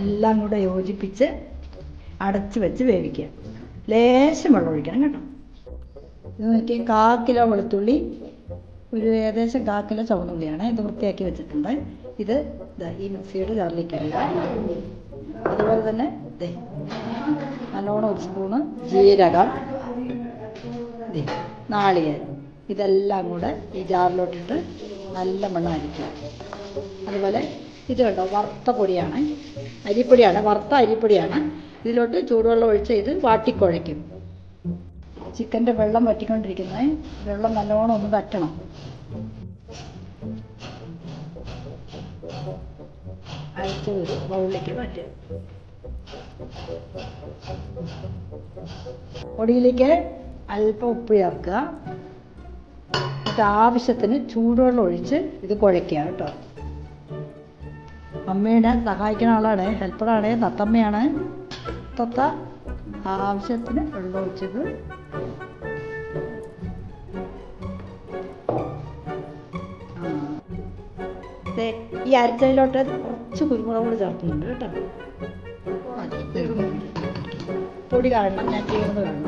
എല്ലാം കൂടെ യോജിപ്പിച്ച് അടച്ച് വെച്ച് വേവിക്കുക. ലേശം വെള്ളം ഒഴിക്കണം കേട്ടോ. ഇത് നോക്കി 1/4 കിലോ വെളുത്തുള്ളി, ഒരു ഏകദേശം 1/4 കിലോ ചുവന്നുള്ളിയാണ് ഇത് വൃത്തിയാക്കി വെച്ചിട്ടുണ്ട്. ഇത് ഈ മിക്സിയുടെ ജാറിലേക്ക് ഇടുക. അതുപോലെ തന്നെ നല്ലോണം 1 സ്പൂണ് ജീരകം, നാളികേരം, ഇതെല്ലാം കൂടെ ഈ ജാറിലോട്ടിട്ട് നല്ല മണ്ണം അരിക്കുക. അതുപോലെ ഇത് കണ്ടോ, വറുത്ത പൊടിയാണ്, അരിപ്പൊടിയാണ്, വറുത്ത അരിപ്പൊടിയാണ്. ഇതിലോട്ട് ചൂടുവെള്ളം ഒഴിച്ച് ഇത് വാട്ടിക്കുഴയ്ക്കും. ചിക്കൻ്റെ വെള്ളം വറ്റിക്കൊണ്ടിരിക്കുന്നത്, വെള്ളം നല്ലോണം ഒന്ന് വറ്റണം. അരച്ച് ബൗളിലേക്ക് മാറ്റുക. പൊടിയിലേക്ക് അല്പം ഉപ്പ് ചേർക്കുക. എന്നിട്ട് ആവശ്യത്തിന് ചൂടുവെള്ളം ഒഴിച്ച് ഇത് കുഴയ്ക്കുക കേട്ടോ. അമ്മയുടെ സഹായിക്കുന്ന ആളാണ്, ഹെൽപ്പറാണ്, തത്തമ്മയാണ്. തത്ത ആവശ്യത്തിന് വെള്ളം ഒഴിച്ചത് ഈ അരച്ചതിലോട്ട് കുറച്ച് കുരുമുളക് കൂടി ചേർക്കുന്നുണ്ട് കേട്ടോ. പൊടി കാണണം, ഞാൻ ചെയ്യുന്നത് കാണണം.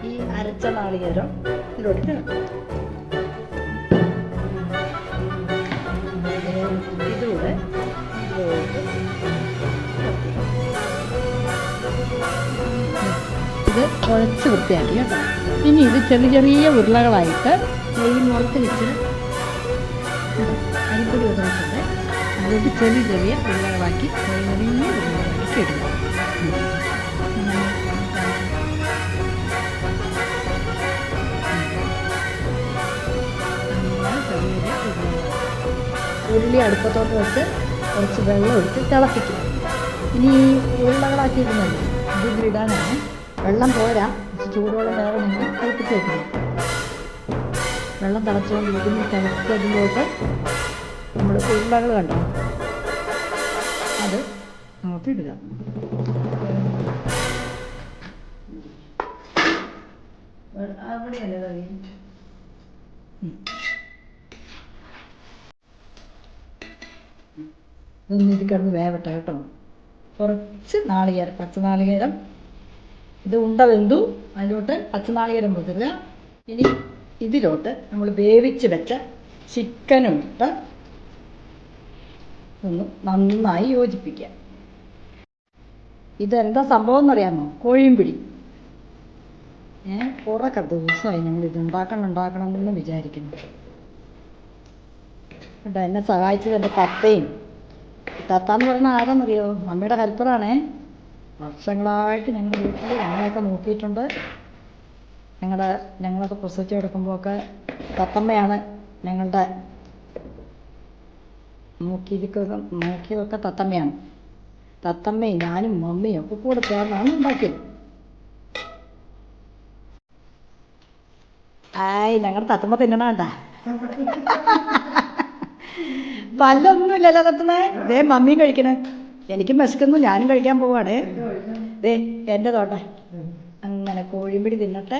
ഈ അരച്ച നാളികേരം ഇതിലോട്ട് ചേർക്കും. ഇതിലൂടെ ഇത് കുഴച്ച് വൃത്തിയാക്കി കേട്ടോ. ഇനി ഇത് ചെറിയ ചെറിയ ഉരുളകളായിട്ട് ഈ മുളത്ത് വെച്ച് അരിപ്പൊടി വന്നിട്ടുണ്ട്. അതിലോട്ട് ചെറിയ ചെറിയ ഉരുളകളാക്കി ചെറിയ ഉരുളകളാക്കി ഇടുക. ഉരുളി അടുപ്പത്തോട്ട് വെച്ച് കുറച്ച് വെള്ളം ഒഴിച്ച് തിളപ്പിക്കുക. ഇനി ഈ ഉരുളകളാക്കി ഇടുന്നത് ഇത് ഇടാനാണ്. വെള്ളം പോരാ, ചൂടുവെള്ളം വേറെ നിങ്ങൾ തിളപ്പിച്ച് വെക്കണം. വെള്ളം തിളച്ചുകൊണ്ടിരിക്കുന്ന തിളച്ചതിലോട്ട് നമ്മൾ ഉരുളകൾ കണ്ടോ, അത് അങ്ങോട്ട് ഇടുക. അവിടെയല്ലേ കറി. ഇതൊന്നും ഇത് കിടന്ന് വേവട്ടെ കേട്ടോ. കുറച്ച് നാളികേരം, പച്ചനാളികേരം, ഇത് ഉണ്ട വെന്തു, അതിലോട്ട് പച്ചനാളികേരം വെക്കുക. ഇനി ഇതിലോട്ട് നമ്മൾ വേവിച്ച് വെച്ച ചിക്കനും ഇട്ട് ഒന്ന് നന്നായി യോജിപ്പിക്കുക. ഇതെന്താ സംഭവം എന്നറിയാമോ? കോഴിമ്പിടി. കുറേ ദിവസമായി ഞങ്ങളിത് ഉണ്ടാക്കണം എന്ന് വിചാരിക്കുന്നു കേട്ടോ. എന്നെ സഹായിച്ചത് എൻ്റെ തത്തയും. തത്താന്ന് പറയുന്ന ആരാന്നറിയോ? അമ്മയുടെ ഹെൽപ്പറാണേ. വർഷങ്ങളായിട്ട് ഞങ്ങൾ വീട്ടിൽ ഞങ്ങളെയൊക്കെ നോക്കിയിട്ടുണ്ട്. ഞങ്ങളൊക്കെ പ്രസവിച്ച് കിടക്കുമ്പോഴൊക്കെ തത്തമ്മയാണ് ഞങ്ങളുടെ നോക്കിയതൊക്കെ തത്തമ്മയാണ്. തത്തമ്മയും ഞാനും മമ്മിയും ഒക്കെ കൂടെ ചേർന്നാണ് ഉണ്ടാക്കിയത്. ഞങ്ങളുടെ തത്തമ്മ തിന്നണണ്ട. പല്ലൊന്നുമില്ലല്ലോ തത്തമ്മ. ദേ മമ്മിയും കഴിക്കണേ. എനിക്കും വിശക്കുന്നു, ഞാനും കഴിക്കാൻ പോവാണേ. ദേ എൻ്റെ തോട്ടെ അങ്ങനെ കോഴിമ്പിടി തിന്നട്ടെ.